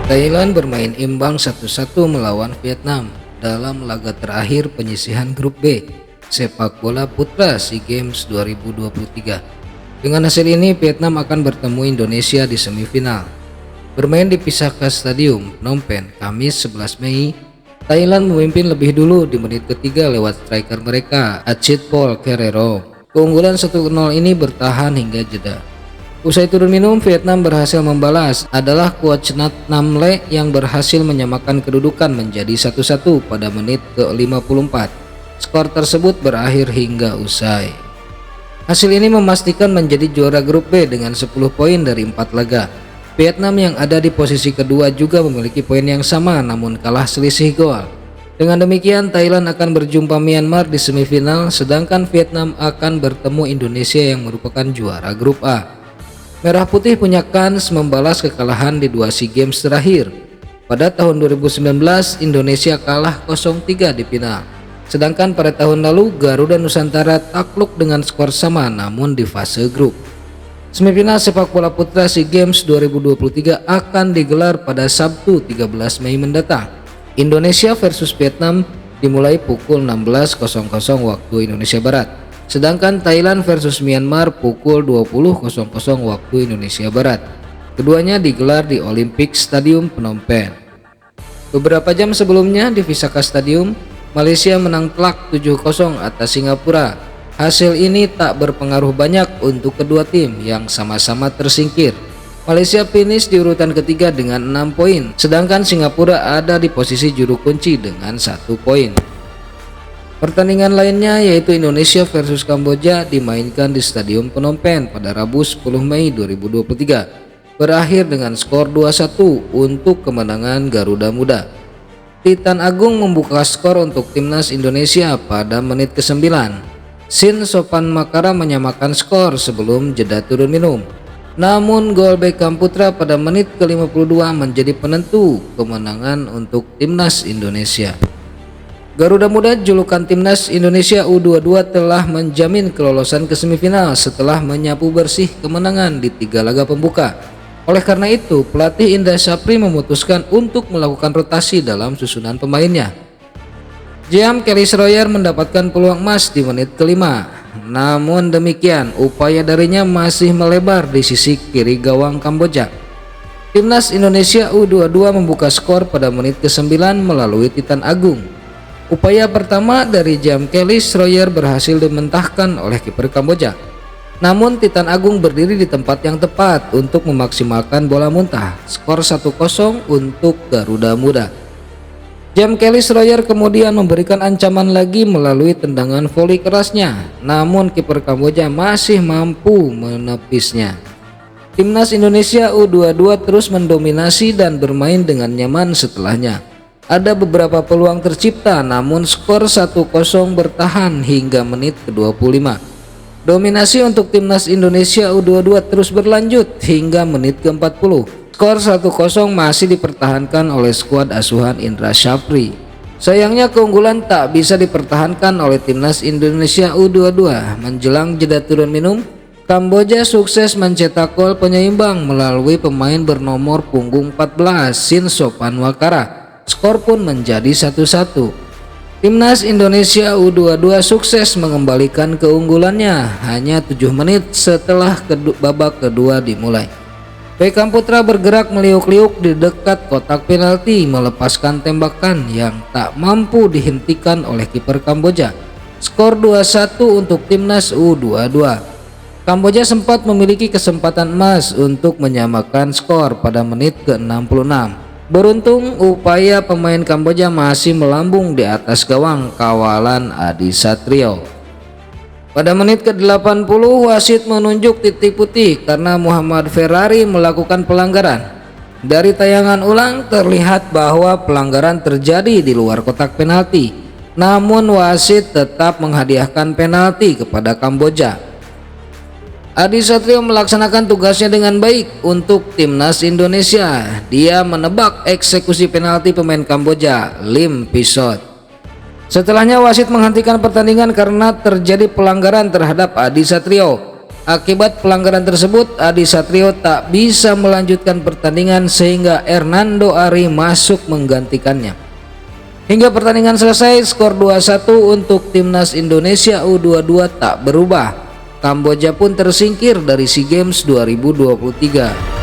Thailand bermain imbang 1-1 melawan Vietnam dalam laga terakhir penyisihan grup B sepak bola putra SEA Games 2023. Dengan hasil ini, Vietnam akan bertemu Indonesia di semifinal. Bermain di Pisaka Stadium, Phnom Penh, Kamis 11 Mei, Thailand memimpin lebih dulu di menit ketiga lewat striker mereka, Achitpol Khairerong. Keunggulan 1-0 ini bertahan hingga jeda. Usai turun minum, Vietnam berhasil membalas. Adalah Quachnat Namle yang berhasil menyamakan kedudukan menjadi 1-1 pada menit ke-54. Skor tersebut berakhir hingga usai. Hasil ini memastikan menjadi juara grup B dengan 10 poin dari 4 laga. Vietnam yang ada di posisi kedua juga memiliki poin yang sama namun kalah selisih gol. Dengan demikian, Thailand akan berjumpa Myanmar di semifinal, sedangkan Vietnam akan bertemu Indonesia yang merupakan juara grup A. Merah Putih punya kans membalas kekalahan di 2 SEA Games terakhir. Pada tahun 2019, Indonesia kalah 0-3 di final. Sedangkan pada tahun lalu, Garuda Nusantara takluk dengan skor sama namun di fase grup. Semifinal sepak bola putra SEA Games 2023 akan digelar pada Sabtu 13 Mei mendatang. Indonesia versus Vietnam dimulai pukul 16.00 waktu Indonesia Barat. Sedangkan Thailand versus Myanmar pukul 20.00 waktu Indonesia Barat. Keduanya digelar di Olympic Stadium Phnom Penh. Beberapa jam sebelumnya di Visaka Stadium, Malaysia menang telak 7-0 atas Singapura. Hasil ini tak berpengaruh banyak untuk kedua tim yang sama-sama tersingkir. Malaysia finish di urutan ketiga dengan 6 poin, sedangkan Singapura ada di posisi juru kunci dengan 1 poin. Pertandingan lainnya yaitu Indonesia versus Kamboja dimainkan di Stadium Phnom Penh pada Rabu 10 Mei 2023. Berakhir dengan skor 2-1 untuk kemenangan Garuda Muda. Titan Agung membuka skor untuk timnas Indonesia pada menit ke-9. Sin Sopan Makara menyamakan skor sebelum jeda turun minum. Namun gol Beckham Putra pada menit ke-52 menjadi penentu kemenangan untuk timnas Indonesia. Garuda Muda julukan timnas Indonesia U22 telah menjamin kelolosan ke semifinal setelah menyapu bersih kemenangan di 3 laga pembuka. Oleh karena itu, pelatih Indra Syafri memutuskan untuk melakukan rotasi dalam susunan pemainnya. Jeam Kelly Schroyer mendapatkan peluang emas di menit ke-5. Namun demikian, upaya darinya masih melebar di sisi kiri gawang Kamboja. Timnas Indonesia U22 membuka skor pada menit ke-9 melalui Titan Agung. Upaya pertama dari Jeam Kelly Schroyer berhasil dimentahkan oleh kiper Kamboja. Namun Titan Agung berdiri di tempat yang tepat untuk memaksimalkan bola muntah. Skor 1-0 untuk Garuda Muda. Jeam Kelly Schroyer kemudian memberikan ancaman lagi melalui tendangan voli kerasnya. Namun kiper Kamboja masih mampu menepisnya. Timnas Indonesia U22 terus mendominasi dan bermain dengan nyaman setelahnya. Ada beberapa peluang tercipta namun skor 1-0 bertahan hingga menit ke-25. Dominasi untuk timnas Indonesia U22 terus berlanjut hingga menit ke-40. Skor 1-0 masih dipertahankan oleh skuad asuhan Indra Syafri. Sayangnya keunggulan tak bisa dipertahankan oleh timnas Indonesia U22. Menjelang jeda turun minum, Kamboja sukses mencetak gol penyeimbang melalui pemain bernomor punggung 14 Sin Sopan Makara. Skor pun menjadi 1-1. Timnas Indonesia U22 sukses mengembalikan keunggulannya hanya 7 menit setelah babak kedua dimulai. Beckham Putra bergerak meliuk-liuk di dekat kotak penalti melepaskan tembakan yang tak mampu dihentikan oleh kiper Kamboja. Skor 2-1 untuk timnas U22. Kamboja sempat memiliki kesempatan emas untuk menyamakan skor pada menit ke-66. Beruntung upaya pemain Kamboja masih melambung di atas gawang kawalan Adi Satrio. Pada menit ke-80 wasit menunjuk titik putih karena Muhammad Ferrari melakukan pelanggaran. Dari tayangan ulang terlihat bahwa pelanggaran terjadi di luar kotak penalti. Namun wasit tetap menghadiahkan penalti kepada Kamboja. Adi Satrio melaksanakan tugasnya dengan baik untuk timnas Indonesia. Dia menebak eksekusi penalti pemain Kamboja, Lim Pisot. Setelahnya wasit menghentikan pertandingan karena terjadi pelanggaran terhadap Adi Satrio. Akibat pelanggaran tersebut, Adi Satrio tak bisa melanjutkan pertandingan sehingga Hernando Ari masuk menggantikannya. Hingga pertandingan selesai, skor 2-1 untuk timnas Indonesia U22 tak berubah. Kamboja pun tersingkir dari SEA Games 2023.